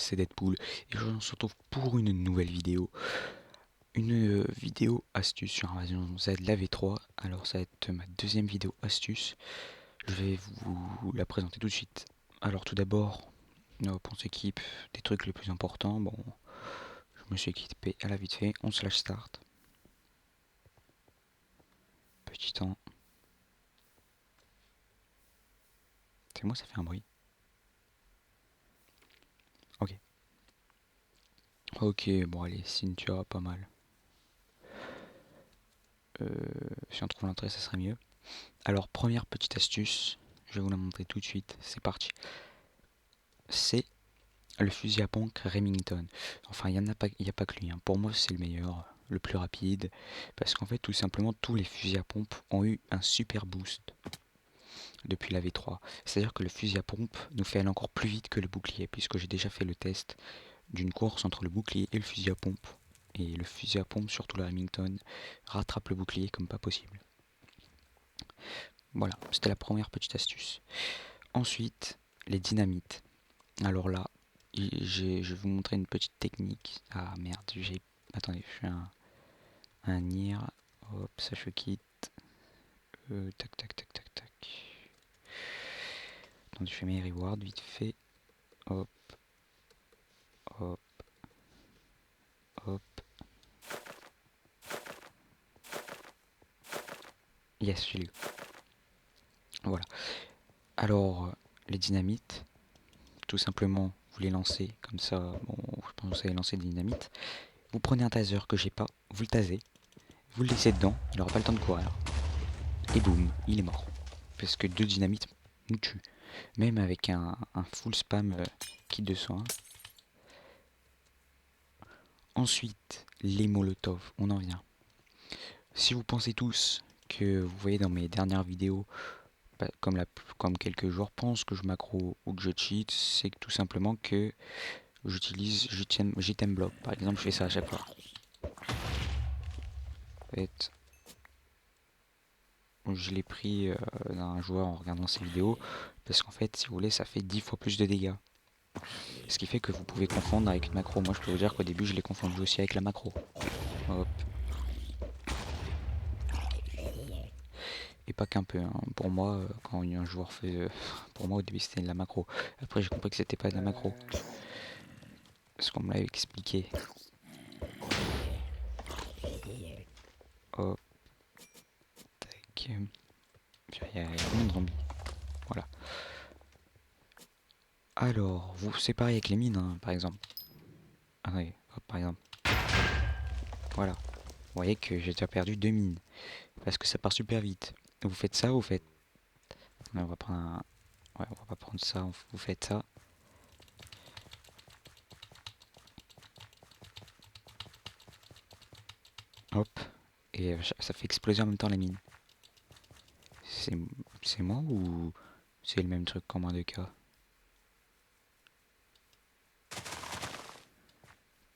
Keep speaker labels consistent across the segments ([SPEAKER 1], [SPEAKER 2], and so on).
[SPEAKER 1] c'est Deadpool et je se retrouve pour une nouvelle vidéo. Une vidéo astuce sur Invasion Z la V3. Alors ça va être ma deuxième vidéo astuce. Je vais vous la présenter tout de suite. Alors tout d'abord, pour on s'équipe des trucs les plus importants. Bon, je me suis équipé à la vite fait. On slash start. Petit temps. C'est moi, ça fait un bruit. Ok. Ok, bon allez, Cynthia, pas mal. Si on trouve l'entrée, ça serait mieux. Alors, première petite astuce, je vais vous la montrer tout de suite. C'est parti. C'est le fusil à pompe Remington. Enfin, il n'y a pas que lui, hein. Pour moi, c'est le meilleur, le plus rapide. Parce qu'en fait, tout simplement, tous les fusils à pompe ont eu un super boost depuis la V3. C'est-à-dire que le fusil à pompe nous fait aller encore plus vite que le bouclier. Puisque j'ai déjà fait le test d'une course entre le bouclier et le fusil à pompe. Et le fusil à pompe, surtout le Remington, rattrape le bouclier comme pas possible. Voilà, c'était la première petite astuce. Ensuite, les dynamites. Alors là, je vais vous montrer une petite technique. Ah merde, j'ai... Attendez, je fais un NIR. Hop, ça je quitte. Tac, tac, tac, tac, tac. Attendez, je fais mes rewards vite fait. Hop, hop, hop. Yes, j'ai lu. Voilà. Alors, les dynamites, tout simplement, vous les lancez comme ça. Bon, je pense que vous savez lancer des dynamites. Vous prenez un taser que j'ai pas, vous le tasez, vous le laissez dedans, il n'aura pas le temps de courir. Et boum, il est mort. Parce que deux dynamites nous tuent. Même avec un full spam kit de soins. Ensuite, les molotovs, on en vient. Si vous pensez tous que vous voyez dans mes dernières vidéos, bah, comme quelques joueurs pensent que je macro ou que je cheat, c'est tout simplement que j'utilise JTM block. Par exemple, je fais ça à chaque fois. En fait, je l'ai pris d'un joueur en regardant ses vidéos, parce qu'en fait, si vous voulez, ça fait 10 fois plus de dégâts. Ce qui fait que vous pouvez confondre avec une macro. Moi, je peux vous dire qu'au début, je l'ai confondu aussi avec la macro. Hop. Et pas qu'un peu, hein. Pour moi, quand un joueur fait... pour moi, au début, c'était de la macro. Après, j'ai compris que c'était pas de la macro. Parce qu'on me l'avait expliqué. Hop. Tac. Il y a combien de zombies? Voilà. Alors, vous séparez avec les mines, hein, par exemple. Ah oui, hop, par exemple. Voilà. Vous voyez que j'ai déjà perdu 2 mines. Parce que ça part super vite. Vous faites ça, vous faites... On va prendre un... Ouais, on va pas prendre ça, vous faites ça. Hop. Et ça fait exploser en même temps la mine. C'est moi ou c'est le même truc qu'en moins de cas?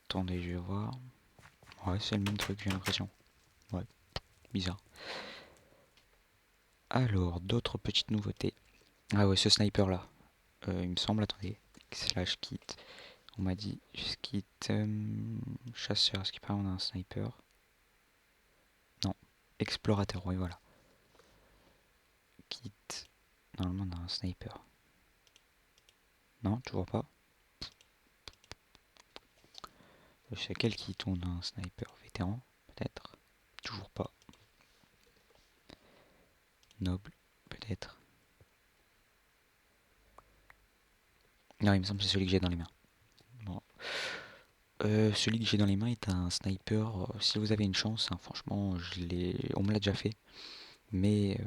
[SPEAKER 1] Attendez, je vais voir. Ouais, c'est le même truc, j'ai l'impression. Ouais, bizarre. Alors, d'autres petites nouveautés. Ah ouais, ce sniper là. Il me semble, attendez. Slash kit. On m'a dit, je quitte chasseur. Est-ce qu'il paraît on a un sniper? Non. Explorateur, oui, voilà. Kit. Normalement, on a un sniper. Non, toujours pas. Je sais quel kit on a un sniper. Vétéran, peut-être. Toujours pas. Noble, peut-être. Non, il me semble que c'est celui que j'ai dans les mains. Bon. Celui que j'ai dans les mains est un sniper. Si vous avez une chance, hein, franchement, on me l'a déjà fait. Mais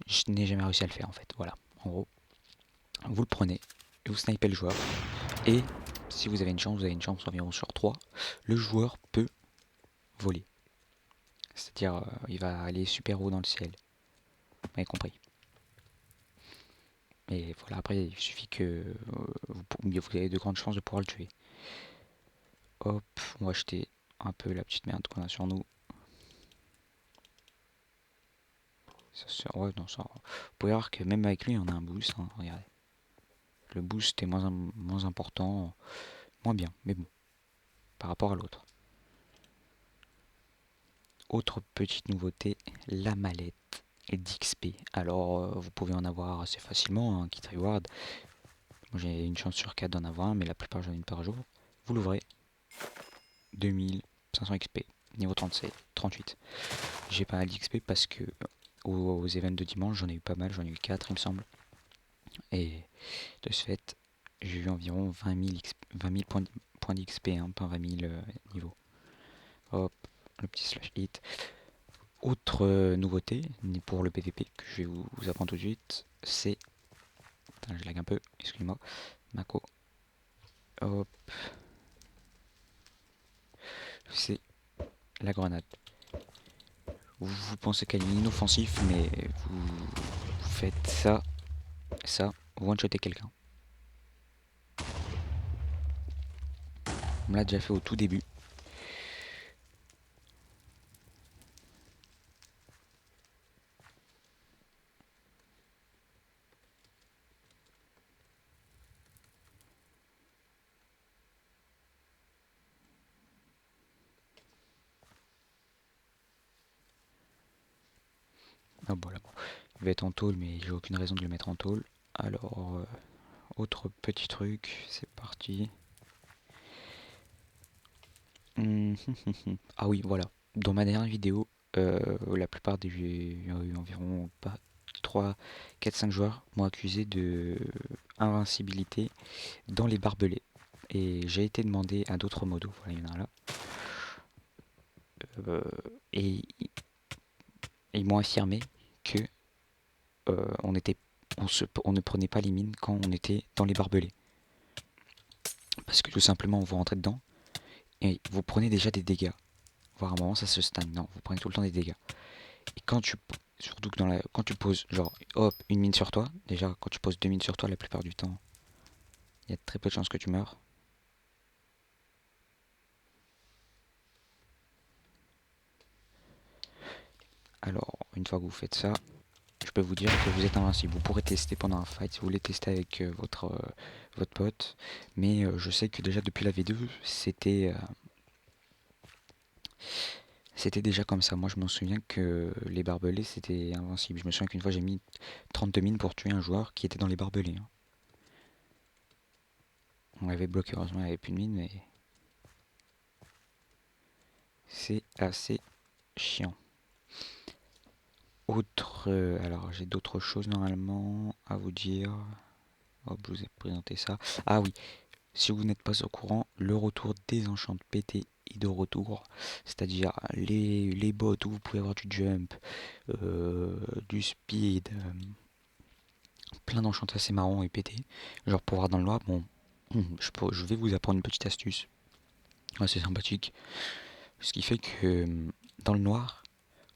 [SPEAKER 1] je n'ai jamais réussi à le faire en fait. Voilà. En gros, vous le prenez, vous snipez le joueur. Et si vous avez une chance, vous avez une chance environ sur 3. Le joueur peut voler. C'est-à-dire, il va aller super haut dans le ciel. Vous m'avez compris. Et voilà, après, il suffit que vous avez de grandes chances de pouvoir le tuer. Hop, on va acheter un peu la petite merde qu'on a sur nous. Ça sert, ouais, non, ça. Vous pouvez voir que même avec lui, on a un boost, hein, regardez. Le boost est moins important, moins bien, mais bon, par rapport à l'autre. Autre petite nouveauté, la mallette d'XP. Alors, vous pouvez en avoir assez facilement, un kit reward. Moi, j'ai une chance sur 4 d'en avoir un, mais la plupart j'en ai une par jour. Vous l'ouvrez, 2500 XP, niveau 37, 38. J'ai pas mal d'XP parce que aux events de dimanche, j'en ai eu pas mal, j'en ai eu 4 il me semble. Et de ce fait, j'ai eu environ 20 000 points d'XP, hein, pas 20 000 niveaux. Hop, le petit slash hit. Autre nouveauté pour le PVP que je vais vous apprendre tout de suite, c'est... Putain, je lag un peu, excusez-moi. Mako. Hop. C'est la grenade. Vous pensez qu'elle est inoffensive, mais vous faites ça, vous one-shotez quelqu'un. On me l'a déjà fait au tout début. Ah voilà, bon. Il va être en tôle, mais j'ai aucune raison de le mettre en tôle. Alors, autre petit truc, c'est parti. Ah oui, voilà. Dans ma dernière vidéo, la plupart des environ pas 3, 4, 5 joueurs m'ont accusé de invincibilité dans les barbelés. Et j'ai été demandé à d'autres modos, voilà, il y en a là. Euh, et ils m'ont affirmé que on était, on ne prenait pas les mines quand on était dans les barbelés. Parce que tout simplement, vous rentrez dedans et vous prenez déjà des dégâts. Voire à un moment, ça se stagne. Non, vous prenez tout le temps des dégâts. Et surtout que quand tu poses, genre, hop, une mine sur toi, déjà, quand tu poses 2 mines sur toi, la plupart du temps, il y a très peu de chances que tu meurs. Alors, une fois que vous faites ça, je peux vous dire que vous êtes invincible. Vous pourrez tester pendant un fight si vous voulez tester avec votre pote. Mais je sais que déjà depuis la vidéo, c'était déjà comme ça. Moi, je me souviens que les barbelés, c'était invincible. Je me souviens qu'une fois, j'ai mis 32 mines pour tuer un joueur qui était dans les barbelés, hein. On l'avait bloqué, heureusement, il n'y avait plus de mines, mais c'est assez chiant. Alors j'ai d'autres choses normalement à vous dire. Hop, je vous ai présenté ça. Ah oui, si vous n'êtes pas au courant, le retour des enchantes PT est de retour. C'est-à-dire les bots où vous pouvez avoir du jump, du speed, plein d'enchantes assez marrants et PT. Genre pour voir dans le noir, bon, je vais vous apprendre une petite astuce. C'est sympathique. Ce qui fait que dans le noir,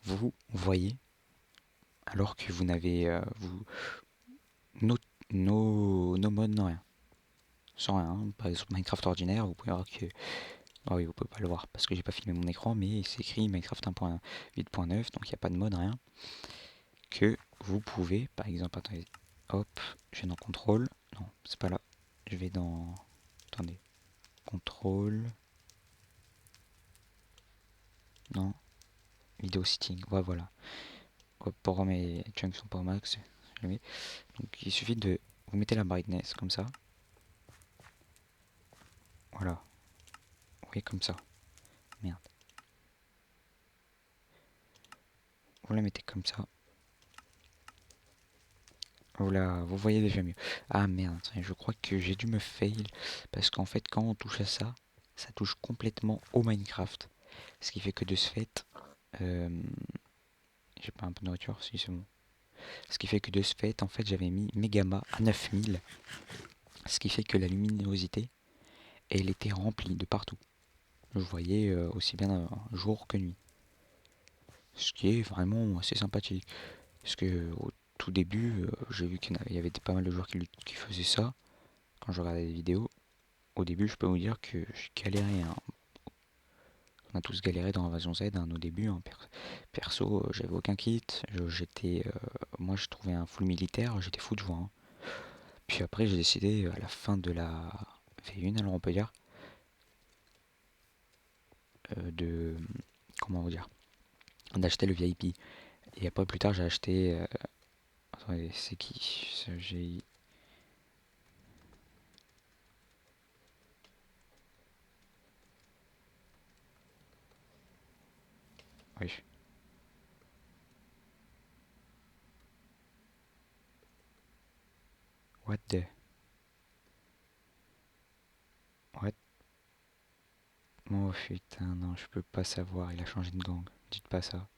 [SPEAKER 1] vous voyez, alors que vous n'avez no, no mode, non rien. Sans rien, hein. Par exemple, Minecraft ordinaire, vous pouvez voir que... Ah oui, vous pouvez pas le voir parce que j'ai pas filmé mon écran, mais c'est écrit Minecraft 1.8.9, donc il n'y a pas de mode, rien. Que vous pouvez, par exemple, attendez, hop, je vais dans contrôle. Non, c'est pas là. Je vais dans... Attendez. Contrôle. Non. Vidéo setting. Ouais, voilà. Hop, pour mes chunks sont pas au max. Donc il suffit de... Vous mettez la brightness comme ça. Voilà. Oui, comme ça. Merde. Vous la mettez comme ça. Voilà, vous voyez déjà mieux. Ah merde, je crois que j'ai dû me fail. Parce qu'en fait, quand on touche à ça, ça touche complètement au Minecraft. Ce qui fait que de ce fait... euh, j'ai pas un peu de nourriture, si c'est bon. Ce qui fait que de ce fait, en fait, j'avais mis Megama à 9000. Ce qui fait que la luminosité, elle était remplie de partout. Je voyais aussi bien jour que nuit. Ce qui est vraiment assez sympathique. Parce que au tout début, j'ai vu qu'il y avait pas mal de joueurs qui faisaient ça. Quand je regardais des vidéos, au début, je peux vous dire que je galérais, hein. On a tous galéré dans Invasion Z, hein, au début, hein. Perso, j'avais aucun kit. Moi, je trouvais un full militaire, j'étais fou de joie, hein. Puis après, j'ai décidé à la fin de la V1, alors on peut dire, de. Comment vous dire? D'acheter le VIP. Et après, plus tard, j'ai acheté. Attendez, c'est qui J'ai. Oui. What the. What? Oh putain, non, je peux pas savoir, il a changé de gang. Dites pas ça.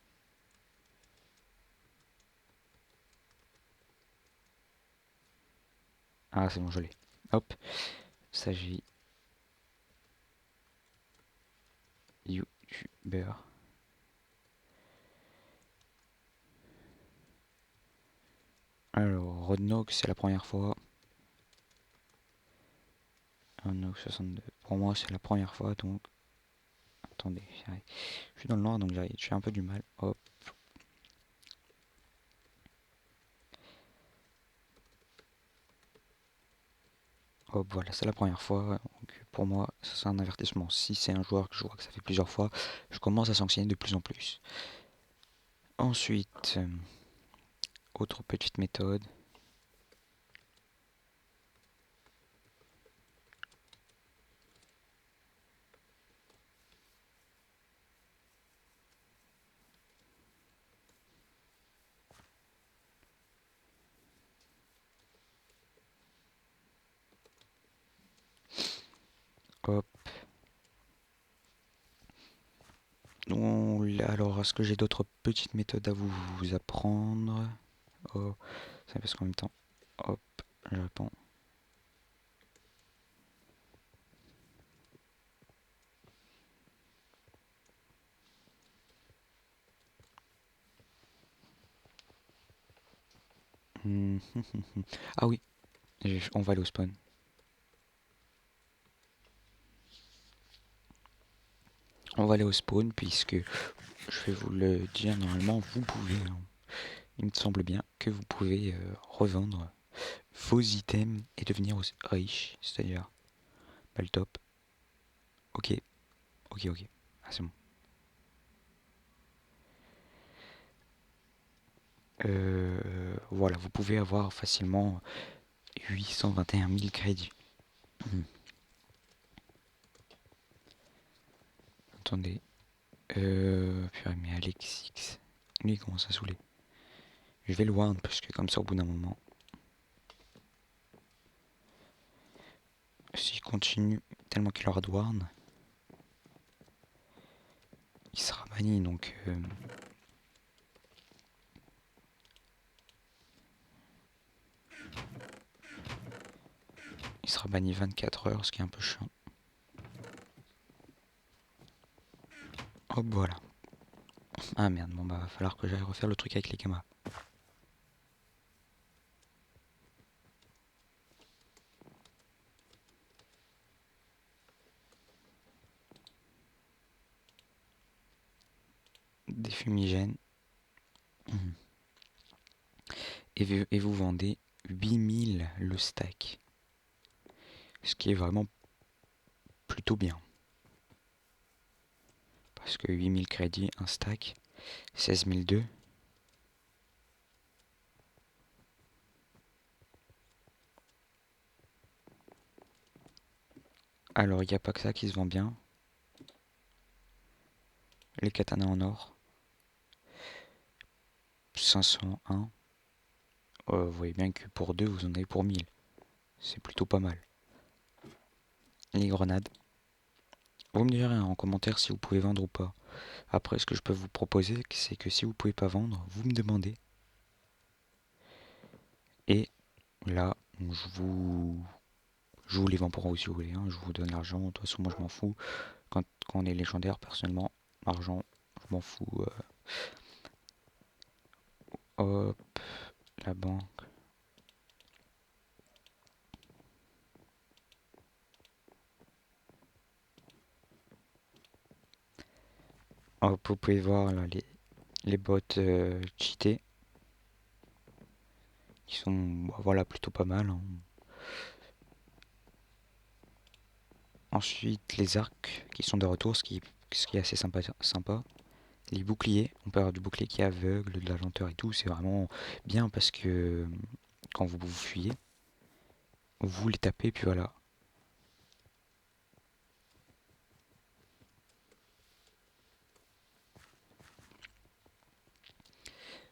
[SPEAKER 1] Ah, c'est bon, je l'ai. Hop, s'agit YouTuber. Alors, Rodnog, c'est la première fois. Rodnog 62. Pour moi, c'est la première fois, donc. Attendez, je suis dans le noir, donc j'ai un peu du mal. Hop, hop, voilà, c'est la première fois. Donc, pour moi, ça c'est un avertissement. Si c'est un joueur que je vois que ça fait plusieurs fois, je commence à sanctionner de plus en plus. Ensuite, autre petite méthode. Hop. Alors, est-ce que j'ai d'autres petites méthodes à vous apprendre? Oh, c'est parce qu'en même temps, hop, je réponds. Ah oui, on va aller au spawn. On va aller au spawn puisque je vais vous le dire, normalement vous pouvez, hein, il me semble bien que vous pouvez revendre vos items et devenir riche, c'est-à-dire pas le top. Ok, ok, ok. Ah, c'est bon. Voilà, vous pouvez avoir facilement 821 000 crédits. Attendez. Purée, mais Alexix, lui il commence à saouler. Je vais le warn parce que comme ça au bout d'un moment, s'il continue tellement qu'il aura de warn, il sera banni donc. Il sera banni 24 heures, ce qui est un peu chiant. Hop, voilà. Ah merde, bon bah va falloir que j'aille refaire le truc avec les camas. Des fumigènes. Et vous vendez 8000 le stack. Ce qui est vraiment plutôt bien. Parce que 8000 crédits, un stack, 16002. Alors il n'y a pas que ça qui se vend bien. Les katanas en or. 501. Vous voyez bien que pour 2 vous en avez pour 1000. C'est plutôt pas mal. Les grenades. Vous me direz en commentaire si vous pouvez vendre ou pas. Après, ce que je peux vous proposer, c'est que si vous pouvez pas vendre, vous me demandez. Et là, je vous les vends pour vous si vous voulez. Hein. Je vous donne l'argent. De toute façon, moi, je m'en fous. Quand on est légendaire, personnellement, l'argent, je m'en fous. Hop, la banque. Hop, vous pouvez voir là les bots cheatés. Qui sont, bah, voilà, plutôt pas mal. Hein. Ensuite, les arcs qui sont de retour, ce qui est assez sympa. Les boucliers, on peut avoir du bouclier qui est aveugle, de la lenteur et tout. C'est vraiment bien parce que quand vous fuyez, vous les tapez, puis voilà.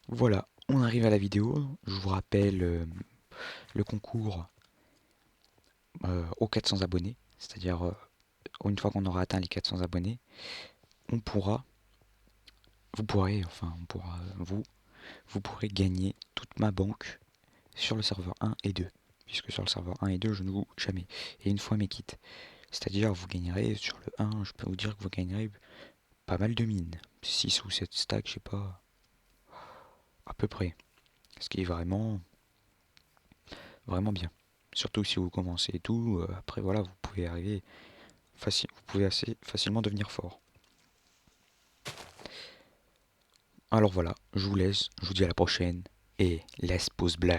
[SPEAKER 1] Voilà, on arrive à la vidéo. Je vous rappelle le concours aux 400 abonnés. C'est-à-dire, une fois qu'on aura atteint les 400 abonnés, on pourra, vous pourrez gagner toute ma banque sur le serveur 1 et 2. Puisque sur le serveur 1 et 2, je ne joue jamais. Et une fois mes kits. C'est-à-dire, vous gagnerez sur le 1, je peux vous dire que vous gagnerez pas mal de mines. 6 ou 7 stacks, je sais pas, à peu près. Ce qui est vraiment bien. Surtout si vous commencez et tout, après voilà, vous pouvez vous pouvez assez facilement devenir fort. Alors voilà, je vous laisse, je vous dis à la prochaine et laisse pouce bleu.